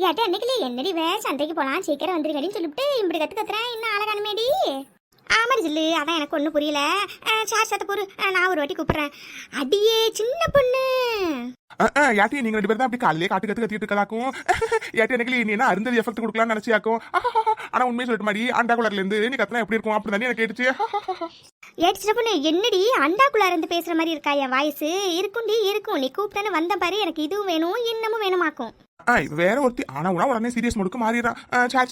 ஏட்ட அன்னைக்கு என்னடி சந்தைக்கு போலாம் சீக்கிரம் வந்துருக்கடின்னு சொல்லிட்டு இப்படி கத்துறேன் இன்னும் ஆளை காணுமேடி. ஆமாடி சொல்லு, அதான் எனக்கு ஒன்றும் புரியல. சார் சத்த போரு, நான் ஒரு வாட்டி கூப்பிடுறேன். அடியே சின்ன பொண்ணு. யாட்டி நீங்க ரெண்டு பேரும் தான் அப்படி காலையிலே காட்டு கத்திட்டு இருக்கலாக்கும். யாட்டி எனக்கு நீ என்ன அருந்ததி எஃபெக்ட் கொடுக்கலாம்னு நினைச்சியாக்கும். ஆனா உண்மையை சொல்லிட்டு மாதிரி அண்டாகுலர்ல இருந்து நீ கத்தனா எப்படி இருக்கும் அப்படி தானே எனக்கு கேட்டுச்சு. ஏடிச்சிட்ட பொண்ணு என்னடி அண்டாக்குள்ள இருந்து பேசுற மாதிரி இருக்கா என் வாய்ஸ்? இருக்கும்டி இருக்கும், நீ கூப்பிட்டேன்னு வந்த பாரு. எனக்கு இதுவும் வேணும் இன்னமும் வேணுமாக்கும். வேற ஒருத்தி ஆனா உடனே சீரியஸ் முடுக்கு மாறிடுறான்.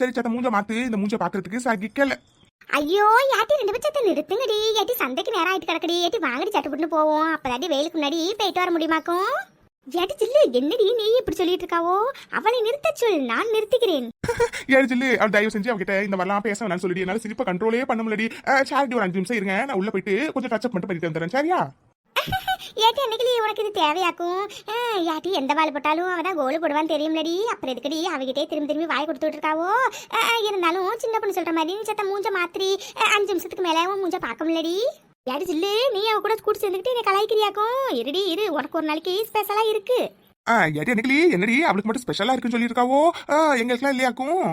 சரி சத்த மூஞ்ச மாத்து, இந்த மூஞ்ச பாக்குறதுக்கு சகிக்கல. ஐயோ யாட்டி ரெண்டு பட்சத்தை நிறுத்துங்கடி. ஏட்டி சந்தைக்கு நேரம் ஆயிட்டு கிடக்கடி. ஏட்டி வாங்கடி சட்டு போட்டு போவோம். அப்பதாட்டி வெயிலுக்கு முன்னாடி போயிட்டு வர முடியுமாக்கும். ஏட்டி சில்லு என்னடி நீ இப்படி சொல்லிட்டு இருக்காவோ? அவளை நிறுத்த சொல், நான் நிறுத்திக்கிறேன். ஏடி சில்லு அவள் தயவு செஞ்சு அவகிட்ட இந்த மாதிரிலாம் பேச வேணாம்னு சொல்லிட்டு என்னால சிரிப்பை கண்ட்ரோலே பண்ண முடியலடி. சாரிட்டி ஒரு 5 நிமிஷம் இருங்க, நான் உள்ள போயிட்டு கொஞ்சம் டச் அப் மட்டும் பண்ணிட்டு வந்துடுறேன். சரியா? ஏட்டி அன்னைக்கு உனக்கு இது தேவையாக்கும். ஏட்டி எந்த வாள் போட்டாலும் அவதான் கோலு போடுவான்னு தெரியும்லடி. அப்புறம் எதுக்கடி அவகிட்டே திரும்பி வாய் கொடுத்துட்டு இருக்காவோ? இருந்தாலும் சின்ன பொண்ணு சொல்ற மாதிரி நீ சத்த மூஞ்ச மாத்திரி 5 நிமிஷத்துக்கு மேல மூஞ்ச பார்க்க முடியலடி. ஏடி சில்லு நீ அவ கூட கூட்டு சேர்ந்துக்கிட்டு என்னை கலாய்க்கிறியாக்கும். இருடி இரு, உனக்கு ஒரு நாளைக்கு ஸ்பெஷலா இருக்கு. ஏடி அன்னைக்கு என்னடி அவளுக்கு மட்டும் ஸ்பெஷலா இருக்குன்னு சொல்லியிருக்காவோ, எங்களுக்குலாம் இல்லையாக்கும்.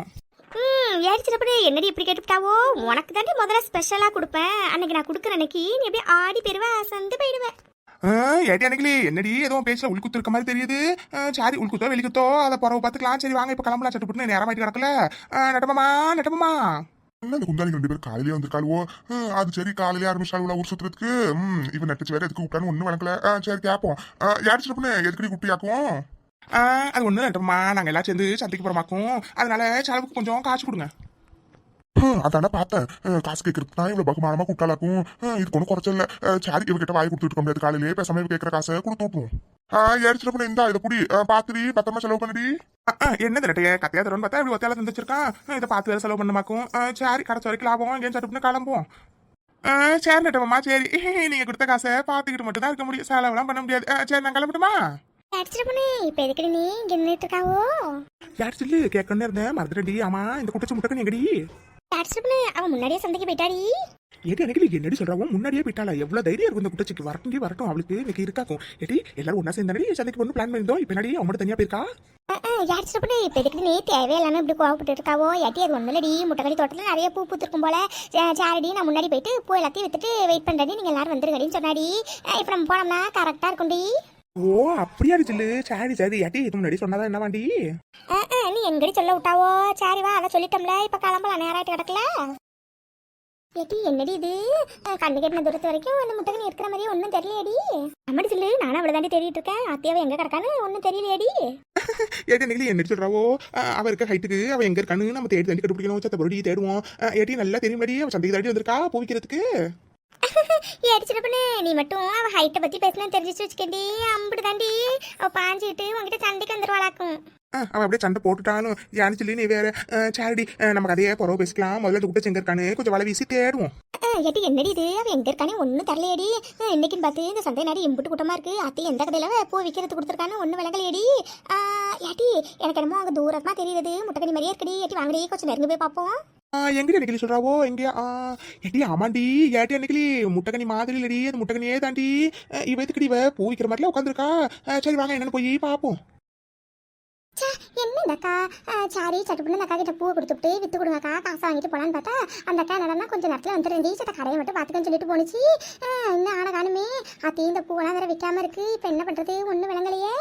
ஏடிச்சிட்டப்படி என்னடி இப்படி கேட்டுட்டாவோ? உனக்கு தாண்டி முதல்ல ஸ்பெஷலா கொடுப்பேன். அன்னைக்கு நான் கொடுக்குற அன்னைக்கு நீ அப்படியே ஆடி போயிருவ, சந்து போயிடுவேன். ஏடி அன்னைக்கு என்னடி எதுவும் பேசல உள்குத்து இருக்க மாதிரி தெரியுது. சரி உள்குத்தோ வெளிக்குத்தோ அதை புறவு பார்த்துக்கலாம். சரி வாங்க இப்ப கிளம்பலாம். சட்டுப்பட்டு நேரம் ஆயிட்டு கிடக்கல. நட்டமாமா இந்த குந்தாலிங்க 2 பேரும் காலையிலே வந்திருக்காளுவோ. அது சரி காலையிலே ஆரம்பிச்சாளுவா ஊர் சுத்துறதுக்கு. இவன் நட்டுச்சு வேற எதுக்கு கூப்பிட்டான்னு ஒன்னும் வழங்கல. சரி கேப்போம். யாரிச்சிட்டு எதுக்கடி கூப்பிட்டியாக்கும்? அது ஒண்ணு நட்டமா, நாங்க எல்லாம் சேர்ந்து சந்தைக்கு போறமாக்கும். அதனால செலவுக்கு கொஞ்சம் காசு கொடுங்க. அதான பார்த்தேன். காசு கேட்கறதுக்கு தான் இவ்வளவு பகுமானமா கூப்பிட்டாலாக்கும். இதுக்கு ஒன்றும் குறைச்சல. சரி இவகிட்ட வாய் கொடுத்துட்டு இருக்க முடியாது. காலையிலே பேசாம கேட்கற காசை கொடுத்து விட்டுருவோம். ஏடிச்சிட்டு இந்தா இதை புடி பாத்துடி பத்திரமா செலவு பண்ணடி. என்ன திரட்டைய கத்தையா தரன்னு பார்த்தா இப்படி ஒத்தையால தந்துச்சிருக்கான். இதை பார்த்து வேற செலவு பண்ணமாக்கும். சரி கடைசி வரைக்கும் லாபம் எங்கேயும் சட்டுப்புன்னு கிளம்புவோம். சரி நட்டமாமா சரி, நீங்க கொடுத்த காசை பாத்துக்கிட்டு மட்டும் தான் இருக்க முடியும், செலவெல்லாம் பண்ண முடியாது. சரி நான் கிளம்பட்டுமா? இப்ப எதுக்கு நீ இங்க நின்றுட்டு இருக்காவோ? யார் சொல்லு கேட்கணும் இருந்தேன் மறந்துடி. ஆமா இந்த குட்டச்சு முட்டக்கு எங்கடி? அவன் முன்னாடியே சந்தைக்கு போயிட்டாடி. ஏடி எனக்கு என்னடி சொல்றாவோ? முன்னாடியே போயிட்டாளா? எவ்வளவு தைரியம் இருக்கும் இந்த குட்டச்சிக்கு? வரட்டும் அவளுக்கு இன்னைக்கு இருக்காக்கும். ஏடி எல்லாரும் ஒன்னா சேர்ந்தாடி சந்தைக்கு போகணும் பிளான் பண்ணிருந்தோம். இப்ப என்னடி அவன் தனியா போயிருக்கா? இப்ப எதுக்கு நீ தேவையில்லாம இப்படி கோவப்பட்டு இருக்காவோ? ஏட்டி அது ஒண்ணுலடி, முட்டைக்கடி தோட்டத்துல நிறைய பூ பூத்திருக்கும் போல. சாரிடி நான் முன்னாடி போயிட்டு பூ எல்லாத்தையும் வித்துட்டு வெயிட் பண்றடி, நீங்க எல்லாரும் வந்துருங்கடின்னு சொன்னாடி. இப்ப நம்ம போனோம்னா கரெக்டா இருக்கும்டி. ஓ அப்படியா சொல்லு. சரி ஏட்டி இது முன்னாடி சொன்னாதான் என்ன வாண்டி? நீ எங்கடி சொல்ல விட்டாவோ? சரி வா, அதை சொல்லிட்டோம்ல, இப்ப கிளம்பலாம். நேராயிட்டு கிடக்கல. ஏட்டி என்னடி இது கண்ணு கட்டின தூரத்து வரைக்கும் அந்த முட்டை நீ இருக்கிற மாதிரியே ஒன்றும் தெரியலையடி. அம்மாடி சொல்லு, நானும் அவ்வளோ தாண்டி தேடிட்டு இருக்கேன். அத்தியாவை எங்க கிடக்கான்னு ஒன்றும் தெரியலையடி. ஏட்டி எனக்கு என்ன சொல்றாவோ? அவ இருக்க ஹைட்டுக்கு அவ எங்க இருக்கான்னு நம்ம தேடி தண்டி கண்டுபிடிக்கணும். சத்த பொருடி தேடுவோம். ஏட்டி நல்லா தெரியுமாடி அவ சந்தைக்கு தாண்டி வந்திருக்கா பூவிக்கிறதுக்கு. ஏடிச்சிட பண்ணு, நீ மட்டும் அவ ஹைட்டை பத்தி பேசினா தெரிஞ்சிச்சு வச்சுக்கண்டி. அம்பிட்டு தாண்டி அவ பாஞ்சிட்டு உங்ககிட்ட சண்டைக்கு வந்துருவாளாக்கும். அவன் அப்படியே சண்டை போட்டுட்டாலும் யானு சொல்லி நீ வேற. சாரிடி நமக்கு அதையே புறவு பேசிக்கலாம். முதல்ல குட்டை எங்க இருக்கான்னு கொஞ்சம் வலை வீசி தேடுவோம். ஏட்டி என்னடி இது அவ எங்க இருக்கானே ஒன்னும் தரலையடி. இன்னைக்குன்னு பார்த்து இந்த சந்தை நாடி இம்புட்டு கூட்டமா இருக்கு. அத்தி எந்த கடையில பூ விற்கிறது கொடுத்துருக்கான்னு ஒன்னும் விளங்கலையடி. ஏட்டி எனக்கு என்னமோ அங்க தூரமா தெரியுது முட்டைக்கடி மாதிரியே இருக்கடி. ஏட்டி வாங்கடி கொஞ்சம் நெருங்கி போய் பார்ப்போம். எங்கடி அன்னைக்கு சொல்றாவோ? எங்கயா? ஏட்டி ஆமாண்டி ஏட்டி அன்னைக்கு முட்டைக்கனி மாதிரி இல்லடி, அது முட்டைக்கனியே தாண்டி. இவ எதுக்கடி இவ பூ விற்கிற மாதிரில உட்காந்துருக்கா. சரி வாங்க என்னன்னு போய் பார்ப்போம். என்னக்கா சாரி சட்டுப்புன்னு அக்கா கிட்ட பூவை கொடுத்துட்டு வித்து கொடுங்கக்கா காசை வாங்கிட்டு போலான்னு பார்த்தா அந்த அக்கா என்னன்னா கொஞ்சம் நேரத்தில் வந்துருந்தி. சட்ட கடையை மட்டும் பார்த்துக்கன்னு சொல்லிட்டு போனிச்சு. இன்னும் ஆன காணுமே அத்தி இந்த பூவெல்லாம் வேற விற்காம இருக்கு. இப்போ என்ன பண்றது ஒன்றும் விளங்கலையே.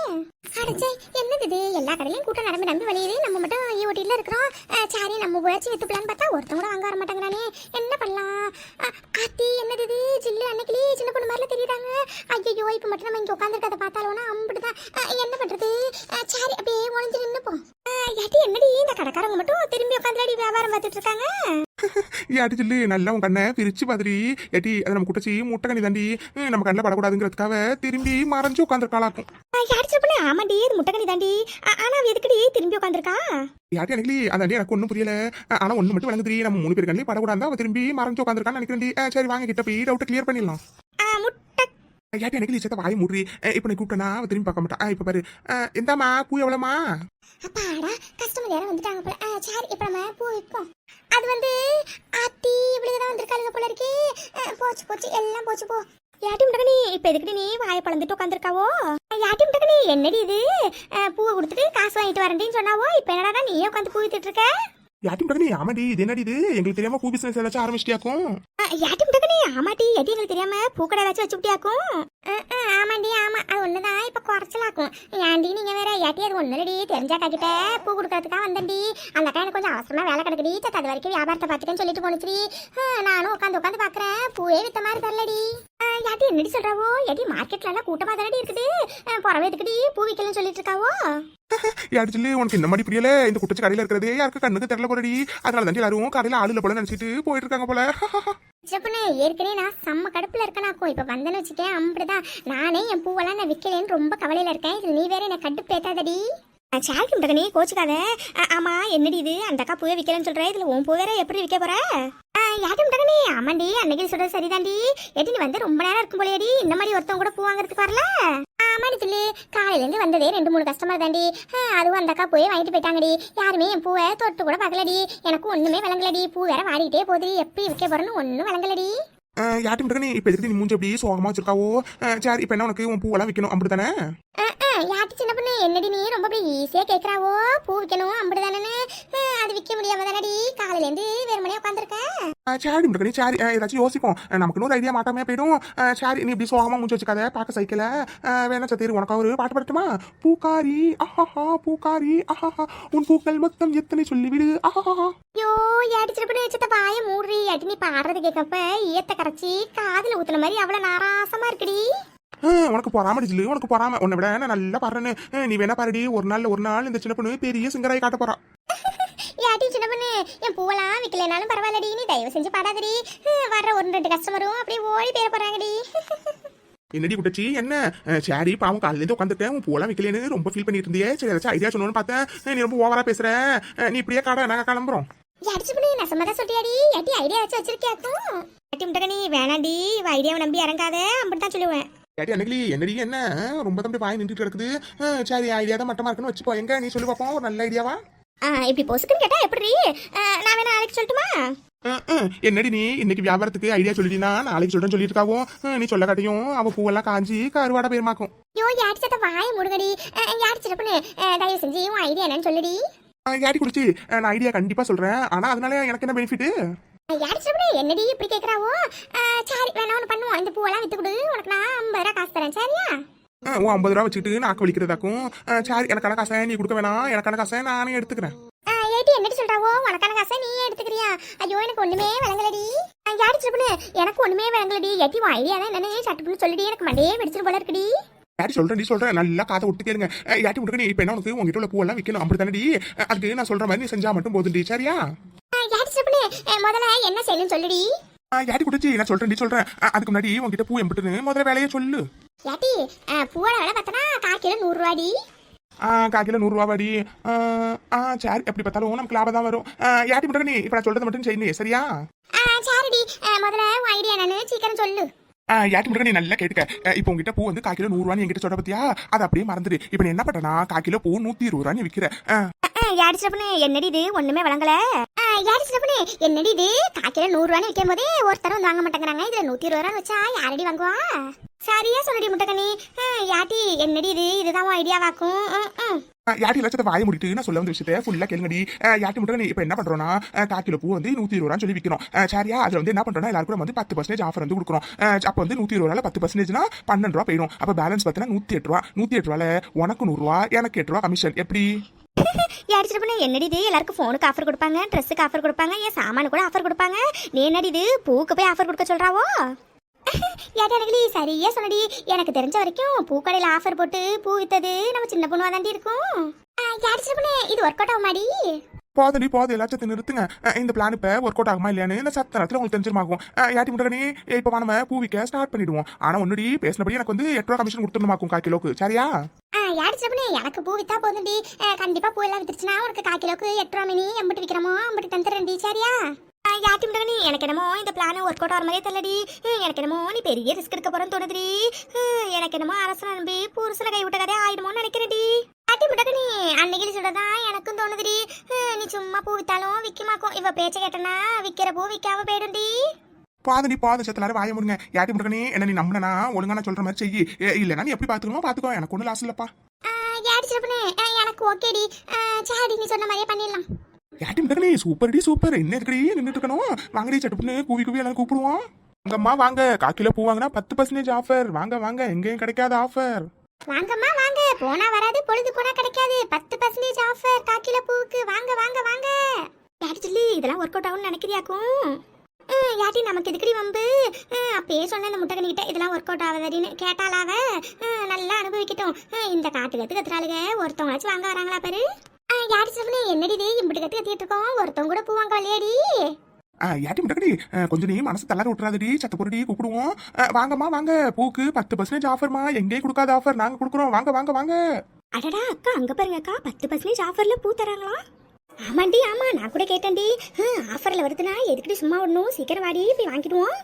அடைச்சே என்னது இது எல்லா கடையிலையும் கூட்டம் நம்பி வழியுது, நம்ம மட்டும் ஈஓட்டில இருக்கிறோம். சாரி நம்ம உழைச்சி வித்துப்பலான்னு பார்த்தா ஒருத்தன் கூட வாங்க வர மாட்டேங்கிறானே. என்ன பண்ணலாம்? அத்தி என்னது இது ஜில்லு அன்னைக்கு சின்ன பொண்ணு மாதிரில தெரியுறாங்க. ஐயோ இப்போ மட்டும் நம்ம இங்கே உட்காந்துருக்கதை பார்த்தாலும் அம்பிட்டுதான். என்ன பண்றது? சாரி அப்படியே ஒழிஞ்சு நின்னுப்போம். ஏட்டி என்னடி இந்த கடைக்காரங்க மட்டும் திரும்பி உட்காந்துடி வியாபாரம் பார்த்துட்டு இருக்காங்க. ஏட்டி சொல்லி நல்லா உன் கண்ணை பிரிச்சு மாதிரி. ஏட்டி அதை நம்ம குட்டச்சி முட்டைக்கனி தாண்டி நம்ம கண்ணில் படக்கூடாதுங்கிறதுக்காக திரும்பி மறைஞ்சு உட்காந்துருக்காளாக்கும். யாரிச்சு பண்ண ஆமாண்டி இது முட்டைக்கனி தாண்டி. ஆனா அவ எதுக்கடி திரும்பி உட்காந்துருக்கா? யாட்டி எனக்கு அதாண்டி எனக்கு ஒன்றும் புரியல. ஆனா ஒன்று மட்டும் விளங்குது, நம்ம 3 பேர் கண்ணிலே படக்கூடாது அவ திரும்பி மறைஞ்சு உட்காந்துருக்கான்னு நினைக்கிறேன். சரி வாங்க கிட்ட போய் டவுட்டை கிளியர் பண்ணிடலாம். யாட்டி எனக்கு சேர்த்த வாய் மூடி. இப்ப நீ கூப்பிட்டனா அவ திரும்பி பார்க்க மாட்டா. இப்ப பாரு எந்தாமா பூ எவ்வளோமா? அப்பாடா கஸ்டமர் யாரும் வந்துட்டாங்க போல. சரி இப்ப நம்ம பூ விற்போம். அது வந்து அத்தி இப்படிதான் வந்திருக்காளுங்க போல இருக்கே. போச்சு எல்லாம் போச்சு போ. யாட்டி முட்டகனி இப்ப எதுக்கு நீ வாயை பழந்துட்டு உட்காந்துருக்காவோ? யாட்டி முட்டகனி என்னடி இது? பூவை கொடுத்துட்டு காசு வாங்கிட்டு வரேன்னு சொன்னாவோ, இப்ப என்னடா நீயே உட்காந்து பூ வித்துட்டு இருக்க? யாட்டி முட்டகனி ஆமாடி, இது என்னடி இது? எங்களுக்கு தெரியாம பூ பிசினஸ் ஏதாச்சும் ஆரம்பிச்சிட்டியாக்கும்? யாட்டி முட்டகனி ஆமாட்டி, எடி எங்களுக்கு தெரியாம பூக்கடை ஏதாச்சும் வச்சுட்டியாக்கும்? ஆமாண்டி ஆமா, அது ஒண்ணுதான் இப்ப குறைச்சலாக்கும். ஏன்டி நீங்க வேற யாட்டி அது ஒண்ணுலடி, தெரிஞ்சாக்கா கிட்ட பூ கொடுக்கறதுக்காக வந்தேன்டி. அந்த அக்கா எனக்கு கொஞ்சம் அவசரமா வேலை கிடக்குடி, அது வரைக்கும் வியாபாரத்தை பார்த்துக்கன்னு சொல்லிட்டு போனுச்சுடி. நானும் உட்காந்து பாக்குறேன், பூவே வித்த மாதிரி தரலடி. யாட்டி என்னடி சொல்றாவோ? யாட்டி மார்க்கெட்ல எல்லாம் கூட்டமா தானடி இருக்குது, புறவேதுக்குடி பூ விக்கலன்னு சொல்லிட்டு இருக்காவோ? யாட்டி சொல்லி உனக்கு இந்த மாதிரி புரியல? இந்த குட்டச்சு கடையில இருக்கிறதே யாருக்கு கண்ணுக்கு தெரியல போலடி. அதனால தான் எல்லாரும் கடையில ஆளுல போல நினைச்சிட்டு போயிட்டு இருக்காங்க போல. சிறப்புனே, ஏற்கனவே நான் செம்ம கடுப்புல இருக்கேனாக்கும். இப்ப வந்தேன்னு வச்சுக்கேன் அப்படிதான். நானே என் பூவெல்லாம் நான் விற்கலேன்னு ரொம்ப கவலையில இருக்கேன். இது நீ வேற என்ன கடுப்பு ஏத்தாதடி. சாக்கி முட்டகனே கோச்சுக்காத. ஆமா என்னடி இது, அந்த அக்கா பூவை விற்கலன்னு சொல்ற, இதுல உன் பூ வேற எப்படி விற்க போற? யாட்டி முட்டகனே ஆமாண்டி, அன்னைக்கு சொல்றது சரிதாண்டி. எடி நீ வந்து ரொம்ப நேரம் இருக்கும் போலேடி, இந்த மாதிரி ஒருத்தவங்க கூட பூ வாங்குறதுக்கு வரல. ஆமாடி சொல்லு, காலையில இருந்து வந்ததே 2-3 கஸ்டமர் தாண்டி. அதுவும் அந்த அக்கா பூவே வாங்கிட்டு போயிட்டாங்கடி. யாருமே என் பூவை தொட்டு கூட பார்க்கலடி. எனக்கு ஒண்ணுமே விளங்கலடி. பூ வேற வாடிட்டே போகுது, எப்படி விற்க போறேன்னு ஒன்னும் விளங்கலடி. யாட்டி முட்டகனி இப்ப எதுக்கு நீ மூஞ்சி அப்படி சோகமா வச்சிருக்காவோ? சரி இப்ப என்ன உனக்கு உன் பூவெல்லாம் விற்கணும் அப்படித்தானே? யாட்டி சின்ன பொண்ணு என்னடி நீ ரொம்ப அப்படி ஈஸியா கேக்குறாவோ? பூ விற்கணும் அப்படிதானே? அது விற்க முடியாம தானடி காலையில இருந்து வெறுமனே உட்காந்துருக்கேன். சரி முட்டகனி சரி, ஏதாச்சும் யோசிப்போம். நமக்கு இன்னொரு ஐடியா மாட்டாமே போயிடும். சரி நீ இப்படி சோகமா மூஞ்சி வச்சுக்காத, பார்க்க சைக்கிள வேணா சத்தேரு. உனக்கு ஒரு பாட்டு படுத்துமா? பூக்காரி ஆஹாஹா பூக்காரி ஆஹாஹா, உன் பூக்கள் மொத்தம் எத்தனை சொல்லிவிடு ஆஹாஹா. ஐயோ யாட்டி சின்ன பொண்ணு வச்சத வாய மூடுறி. யாட்டி நீ பாடுறது கேட்கப்ப ஈயத்த கரைச்சி காதுல ஊத்துன மாதிரி அவ்வளவு நாராசமா இருக்குடி. உனக்கு பொறாம டிஜிலு, உனக்கு பொறாம. உன்னை விட நான் நல்லா பாடுறேன்னு. நீ வேணா பாருடி, ஒரு நாள் இந்த சின்ன பொண்ணு பெரிய சிங்கராய் காட்ட போறா. யாட்டி சின்ன பொண்ணு என் பூவெல்லாம் விற்கலனாலும் பரவாயில்லடி, நீ தயவு செஞ்சு பாடாதடி. வர்ற 1-2 கஸ்டமரும் அப்படியே ஓடி பேர போறாங்கடி. என்னடி குட்டச்சி என்ன? சரி பாவம் காலையில இருந்து உட்காந்துருக்கேன், உன் பூவெல்லாம் விற்கலன்னு ரொம்ப ஃபீல் பண்ணிட்டு இருந்தியே. சரி ஏதாச்சும் ஐடியா சொல்லணும்னு பார்த்தேன். நீ ரொம்ப ஓவரா பேசுற. நீ இப்படியே காட நாங்க கிளம்புறோம். யாட்டி சின்ன பொண்ணு நசமாதான் சொல்லியாடி. யாட்டி ஐடியா வச்சு வச்சிருக்கியாக்கும்? யாட்டி முட்டகனி வேணாண்டி, ஐடியாவை நம்பி இறங்காத, அப்படித்தான் சொல்லுவேன். ஏடி அன்னைக்கு என்னடி என்ன ரொம்ப தம்பி வாய் நின்றுட்டு இருக்குது. சரி ஐடியா தான் மட்டமா இருக்குன்னு வச்சுப்போம். எங்க நீ சொல்லி பார்ப்போம், ஒரு நல்ல ஐடியாவா? இப்படி பொசுக்குன்னு கேட்டா எப்படி? நான் வேணா நாளைக்கு சொல்லட்டுமா? என்னடி நீ இன்னைக்கு வியாபாரத்துக்கு ஐடியா சொல்லிட்டீனா நாளைக்கு சொல்றேன்னு சொல்லிட்டு இருக்காவோ. நீ சொல்ல காட்டியும் அவ பூவெல்லாம் காஞ்சி கருவாட பேருமாக்கும். யோ யாட்டி சத்த வாய முடுங்கடி. யாட்டி சிறப்புன்னு தயவு செஞ்சு உன் ஐடியா என்னன்னு சொல்லுடி. யாடி குடிச்சு நான் ஐடியா கண்டிப்பா சொல்றேன். ஆனா அதனால எனக்கு என்ன பெனிஃபிட்? யாட்டி சிறப்புன்னு என்னடி இப்படி கேட்கறாவோ? சரி வேணா ஒன்று பண்ணுவோம், இந்த பூவெல்லாம் வித்து கொடு, உனக்கு நான் 50 ரூபா காசு தரேன் சரியா? 50 ரூபா வச்சுக்கிட்டு நாக்கு வலிக்கிறதாக்கும். சரி எனக்கான காசை நீ கொடுக்க வேணாம், எனக்கான காசை நானே எடுத்துக்கிறேன். ஏட்டி என்னடி சொல்றாவோ? உனக்கான காசை நீ எடுத்துக்கிறியா? ஐயோ எனக்கு ஒண்ணுமே விளங்கலடி. யாட்டி சிறப்புன்னு எனக்கு ஒண்ணுமே விளங்கலடி. ஏட்டி உன் ஐடியா தான் என்னன்னு சட்டுப்புன்னு சொல்லிடி, எனக்கு மண்டையே வெடிச்சிட்டு போல இருக்குடி. யாரி சொல்றேன் நல்லா காதை விட்டு கேளுங்க. யாட்டி முட்டுக்கு நீ இப்ப என்ன உனக்கு உங்ககிட்ட உள்ள பூவெல்லாம் விற்கணும் அப்படி தானடி? அதுக்கு நான் சொல்ற மாதிரி நீ செஞ்சா மட்டும் போதுண்டி சரியா? யாட்டி சிறப்புன்னு முதல்ல என்ன செய்யணும்னு சொல்லுடி. யாட்டி குடிச்சு நான் சொல்றேன். அதுக்கு முன்னாடி உங்ககிட்ட பூ எம்பிட்டுன்னு முதல்ல வேலையை சொல்லு. யாட்டி பூவோட விலை பார்த்தனா 1/4 கிலோ 100 ரூபாடி. 1/4 கிலோ 100 ரூபாடி. சரி எப்படி பார்த்தாலும் நமக்கு லாபம் தான் வரும். யாட்டி முட்டுக்கு நீ இப்ப நான் சொல்றது மட்டும் செய்யணும் சரியா? சரிடி முதல்ல உன் ஐடியா என்னன்னு சீக்கிரம் சொல்லு. யாட்டி முட்டுக்கு நீ நல்லா கேட்டுக்க. இப்போ உங்ககிட்ட பூ வந்து 1/4 கிலோ 100 ரூபான்னு என்கிட்ட சொல்ற பத்தியா? அதை அப்படியே மறந்துடு. இப்ப நீ என்ன பண்றனா 1/4 கிலோ பூ 120 ரூபான்னு விற்கிற. யாடி சிறப்புன்னு என்னடி இது ஒண்ணுமே விளங்கல. யாடி சிறப்புன்னு என்னடி இது 1/4 கிலோ 100 ரூபான்னு விற்கும் போதே ஒருத்தரும் வந்து வாங்க மாட்டேங்கிறாங்க, இதுல 120 ரூபான்னு வச்சா யாரடி வாங்குவா? சரியா சொல்லுடி முட்டக்கண்ணி. யாட்டி என்னடி இது, இதுதான் ஐடியா வாக்கும். யாட்டி லட்சத்தை வாய முடிட்டு நான் சொல்ல வந்த விஷயத்த ஃபுல்லா கேளுங்கடி. யாட்டி முட்டை இப்ப என்ன பண்றோம்னா 1/4 கிலோ பூ வந்து 120 ரூபான்னு சொல்லி விற்கிறோம் சரியா? அதுல வந்து என்ன பண்றோம்னா எல்லாருக்கும் வந்து 10% ஆஃபர் வந்து கொடுக்குறோம். அப்ப வந்து 120 ரூபாய் 10%னா 12 ரூபா போயிடும். அப்ப பேலன்ஸ் பார்த்தா 108 ரூபா. 108 ரூபால உனக்கு 100 ரூபா எனக்கு 8 ரூபா கமிஷன். எப்படி யாடிச்சிட்டு என்னடி இது எல்லாருக்கும் ஃபோனுக்கு ஆஃபர் கொடுப்பாங்க, ட்ரெஸ்ஸுக்கு ஆஃபர் கொடுப்பாங்க, ஏன் சாமானு கூட ஆஃபர் கொடுப்பாங்க. நீ என்னடி இது பூக்கு போய் ஆஃபர் கொடுக்க சொல்றாவோ? யாட்டி சரியா சொன்னடி. எனக்கு தெரிஞ்ச வரைக்கும் பூக்கடையில ஆஃபர் போட்டு பூ வித்தது நம்ம சின்ன பொண்ணுவா தாண்டி இருக்கும். யாடிச்சிட்டு இது ஒர்க் அவுட் ஆகுமாடி? போதடி போது எல்லாத்தையும் நிறுத்துங்க. இந்த பிளான் இப்ப ஒர்க் அவுட் ஆகுமா இல்லையான்னு இந்த சத்த நேரத்தில் உங்களுக்கு தெரிஞ்சிருமாகும். யாட்டி முட்டகனி இப்ப நம்ம பூ விற்க ஸ்டார்ட் பண்ணிடுவோம். ஆனா ஒன்னுடி பேசினபடி எனக்கு வந்து 8 ரூபா கமிஷன் கொடுத்துருமாக்கும் 1/4 கிலோக்கு சரியா? யாடிச்சிட்டு எனக்கு பூ வித்தா போதுண்டி. கண்டிப்பா பூ எல்லாம் வித்துருச்சுன்னா உனக்கு 1/4 கிலோக்கு 8 ரூபா மினி எம்பிட்டு விற்கிறமோ அம்பிட்டு தந்துடுறேன்டி சரியா? யாட்டி முட்டகனி எனக்கு என்னமோ இந்த பிளான் ஒர்க் அவுட் ஆகிற மாதிரியே தெரியலடி. எனக்கு என்னமோ நீ பெரிய ரிஸ்க் எடுக்க போறேன்னு தோணுதுடி. எனக்கு என்னமோ அரசனை நம்பி புருஷனை கை விட்ட கதையா ஆயிடுமோன்னு நினைக்கிறேன்டி. யாட்டி முட்டகனி அன்னைக்கு சொல்றதான் எனக்கும் தோணுதுடி. நீ சும்மா பூ வித்தாலும் விற்கமாக்கும். இவ பேச்ச கேட்டனா விற்கிற பூ விற்காம போயிடும்டி. பாதடி பாத சத்தலார வாய முடுங்க யாட்டி முடுக்கனே என்ன நீ நம்பினா ஒழுங்கா நான் சொல்ற மாதிரி செய்யி இல்லைன்னா நீ எப்படி பாத்துக்கணுமோ பாத்துக்கோ எனக்கு ஒன்றும் லாஸ் இல்லப்பா யாடி சிறப்புனே எனக்கு ஓகேடி சரி நீ சொன்ன மாதிரியே பண்ணிடலாம் யாட்டி முடுக்கனே சூப்பர்டி சூப்பர் என்ன இருக்கடி நின்றுட்டு இருக்கணும் வாங்கடி சட்டுப்புன்னு கூவி கூவி எல்லாரும் கூப்பிடுவோம் அங்கம்மா வாங்க 1 கிலோ பூ வாங்கினா 10% ஆஃபர் வாங்க வாங்க எங்கேயும் கிடைக்காத ஆஃபர் வாங்கம்மா வாங்க போனா வராது பொழுது போனா கிடைக்காது 10% ஆஃபர் 1 கிலோ பூவுக்கு வாங்க வாங்க வாங்க யாடி சொல்லி இதெல்லாம் ஒர்க் அவுட் ஆகும்னு நினைக்கிறியாக்கும் யாட்டி நமக்கு எதுக்கடி வம்பு அப்பயே சொன்ன இந்த முட்டைக்கணிக்கிட்ட இதெல்லாம் ஒர்க் அவுட் ஆகுதுன்னு கேட்டாலாவ நல்லா அனுபவிக்கட்டும் இந்த காட்டு கத்து கத்துறாளுங்க ஒருத்தவங்களாச்சும் வாங்க வராங்களா பாரு யாடி சொல்லு என்னடி இது இம்பிட்டு கத்து கத்திட்டு இருக்கோம் ஒருத்தவங்க கூட பூ வாங்க வரலையாடி யாட்டி முட்டக்கடி கொஞ்சம் நீ மனசு தள்ளார விட்டுறாதடி சத்த பொருடி கூப்பிடுவோம் வாங்கம்மா வாங்க பூக்கு 10% ஆஃபர்மா எங்கேயும் கொடுக்காத ஆஃபர் நாங்க கொடுக்குறோம் வாங்க வாங்க வாங்க அடடா அக்கா அங்க பாருங்க அக்கா 10% ஆஃபர்ல பூ தராங்களா ஆமாண்டி ஆமா நான் கூட கேட்டேன்டி ஆஃபர்ல வருதுன்னா எதுக்குடி சும்மா விடணும் சீக்கிரம் வாடி போய் வாங்கிடுவோம்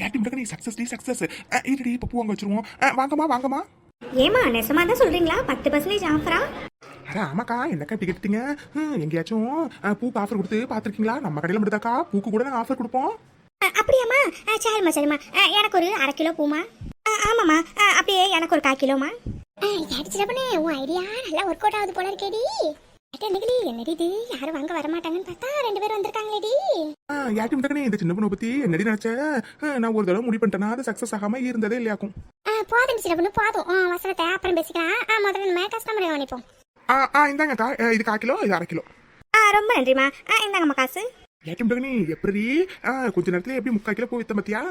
யாட்டி முட்டக்கடி சக்சஸ் டி சக்சஸ் இருடி இப்போ பூ வாங்க வச்சிருவோம் வாங்கம்மா வாங்கம்மா ஏமா நெசமா தான் சொல்றீங்களா 10% ஆஃபரா அட ஆமாக்கா என்னக்கா இப்படி கேட்டீங்க எங்கேயாச்சும் பூக்கு ஆஃபர் கொடுத்து பார்த்துருக்கீங்களா நம்ம கடையில் மட்டும்தாக்கா பூக்கு கூட நாங்கள் ஆஃபர் கொடுப்போம் அப்படியாம்மா சரிம்மா சரிம்மா எனக்கு ஒரு 1/2 கிலோ பூமா ஆமாம்மா அப்படியே எனக்கு ஒரு 1/4 கிலோமா அடிச்சிடப்பனே உன் ஐடியா நல்லா ஒர்க் அவுட் ஆகுது போல இருக்கேடி என்னடி என்னடி இது யாரும் வாங்க வரமாட்டாங்கன்னு பார்த்தா 2 பேர் வந்திருக்காங்களேடி யாட்டி முட்டக்கனே இந்த சின்ன பொண்ணை பற்றி என்னடி நினச்சேன் நான் ஒரு தடவை முடிவு பண்ணிட்டேன்னா அது சக்ஸஸ் ஆகாமல் இருந்ததே இல்லையாக்கும் போதும் சின்ன போதும் வசனத்தை அப்புறம் பேசிக்கலாம் முதல்ல நம்ம கஸ்டமரை கவனிப்போம் இந்தாங்கக்கா இது 1/4 கிலோ இது 1/2 கிலோ ரொம்ப நன்றிம்மா இந்தாங்கம்மா காசு யாட்டி முட்டக்கனே எப்படி கொஞ்ச நேரத்துல எப்படி 3/4 கிலோ பூ வித்த பத்தியா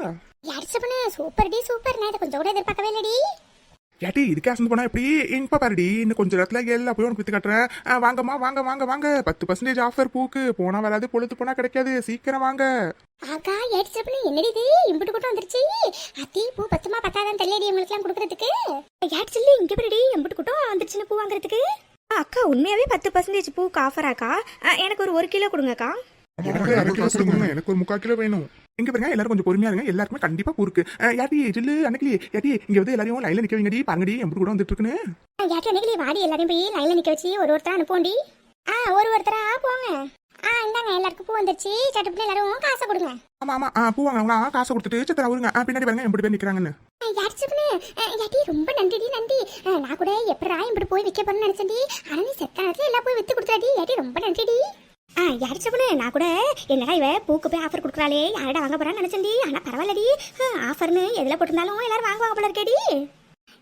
யாடிச்சப்பனே சூப்பர் டி சூப்பர் நான் இதை கொஞ்சம் கூட எதிர்பார்க்கவே இல்லடி யாட்டி இதுக்கே அசந்து போனா எப்படி இப்ப பாருடி இன்னும் கொஞ்ச நேரத்துல எல்லா போய் உனக்கு வித்து காட்டுறேன் வாங்கம்மா வாங்க வாங்க வாங்க 10% ஆஃபர் பூக்கு போனா வராது பொழுது போனா கிடைக்காது சீக்கிரம் வாங்க ஆகா யாடிச்சப்பனே என்னடி இது இம்புட்டு கூட்டம் வந்துருச்சு அத்தி பூ 10மா 10 தெரியலடி உங்களுக்குலாம் கொடுக்கறதுக்கு யாடிச்சல்லி இங்க பாருடி இம்புட்டு கூட்டம் வந்துருச்சுன்னு பூ வாங்குறதுக்கு அக்கா உண்மையாவே 10% பூக்கு ஆஃபராக்கா எனக்கு ஒரு 1 கிலோ கொடுங்கக்கா எனக்கு 1/2 கிலோ கொடுங்க எனக்கு ஒரு 3/4 கிலோ வேணும் எங்க பாருங்க எல்லாரும் கொஞ்சம் பொறுமையா இருங்க எல்லாருக்குமே கண்டிப்பா பூ இருக்கு யாட்டி ஜில்லு அன்னைக்கு யாட்டி இங்க வந்து எல்லாரையும் லைன்ல நிக்க வைங்கடி பாருங்கடி எப்படி கூட வந்துட்டு இருக்குன்னு யாட்டி அன்னைக்கு வாடி எல்லாரையும் போய் லைன்ல நிக்க வச்சு ஒருத்தரா அனுப்போண்டி ஒருத்தரா போங்க இந்தாங்க எல்லாருக்கும் பூ வந்துருச்சு சட்டுப்புட்டு எல்லாரும் காசை கொடுங்க ஆமா ஆமா பூ வாங்க காசை கொடுத்துட்டு சத்தரா வருங்க பின்னாடி பாருங்க எப்படி பேர் நிக்கிறாங்கன்னு யாட்டி ரொம்ப நன்றிடி நன்றி நான் கூட எப்படா இப்படி போய் விற்க போறேன்னு நினைச்சேன்டி ஆனா நீ செத்த நேரத்துல எல்லாம் போய் வித்து கொடுத்தாடி யாட்டி ரொம்ப நன்றிடி யாடிச்சப்பனே நான் கூட என்னடா இவ பூக்கு போய் ஆஃபர் கொடுக்குறாளே யாரடா வாங்க போறான்னு நினைச்சேன்டி ஆனா பரவாயில்லடி ஆஃபர்னு எதுல போட்டிருந்தாலும் எல்லாரும் வாங்குவாங்க போல இருக்கேடி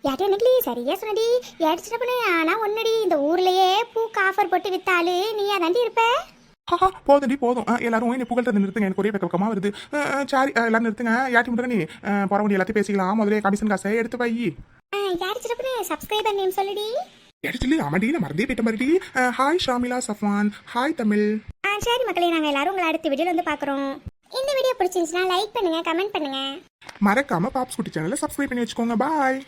யாட்டி எனக்கு சரியா சொன்னடி யாடிச்சப்பனே ஆனா ஒன்னடி இந்த ஊர்லயே பூக்கு ஆஃபர் போட்டு வித்தாலு நீ அதாண்டி இருப்ப போதும்டி போதும் எல்லாரும் இந்த புகழ்றது நிறுத்துங்க எனக்கு ஒரே பக்கமா வருது சரி எல்லாரும் நிறுத்துங்க யாட்டி முட்டக்கனே போற முடியும் எல்லாத்தையும் பேசிக்கலாம் முதல்ல கமிஷன் காசை எடுத்து வை யாடிச்சப்பனே சப்ஸ்கிரைபர் நேம் சொல்லுடி எடுத்துலி ஆமாடி நான் மறந்தே போயிட்ட மாதிரி ஹாய் ஷாமிலா சஃபான் ஹாய் தமிழ் சரி மக்களே நாங்க எல்லாரும் உங்களை அடுத்த வீடியோல வந்து பாக்குறோம் இந்த வீடியோ பிடிச்சிருந்துச்சுன்னா லைக் பண்ணுங்க கமெண்ட் பண்ணுங்க மறக்காம பாப்ஸ் குட்டி சேனலை சப்ஸ்கிரைப் பண்ணி வச்சுக்கோங்க பாய்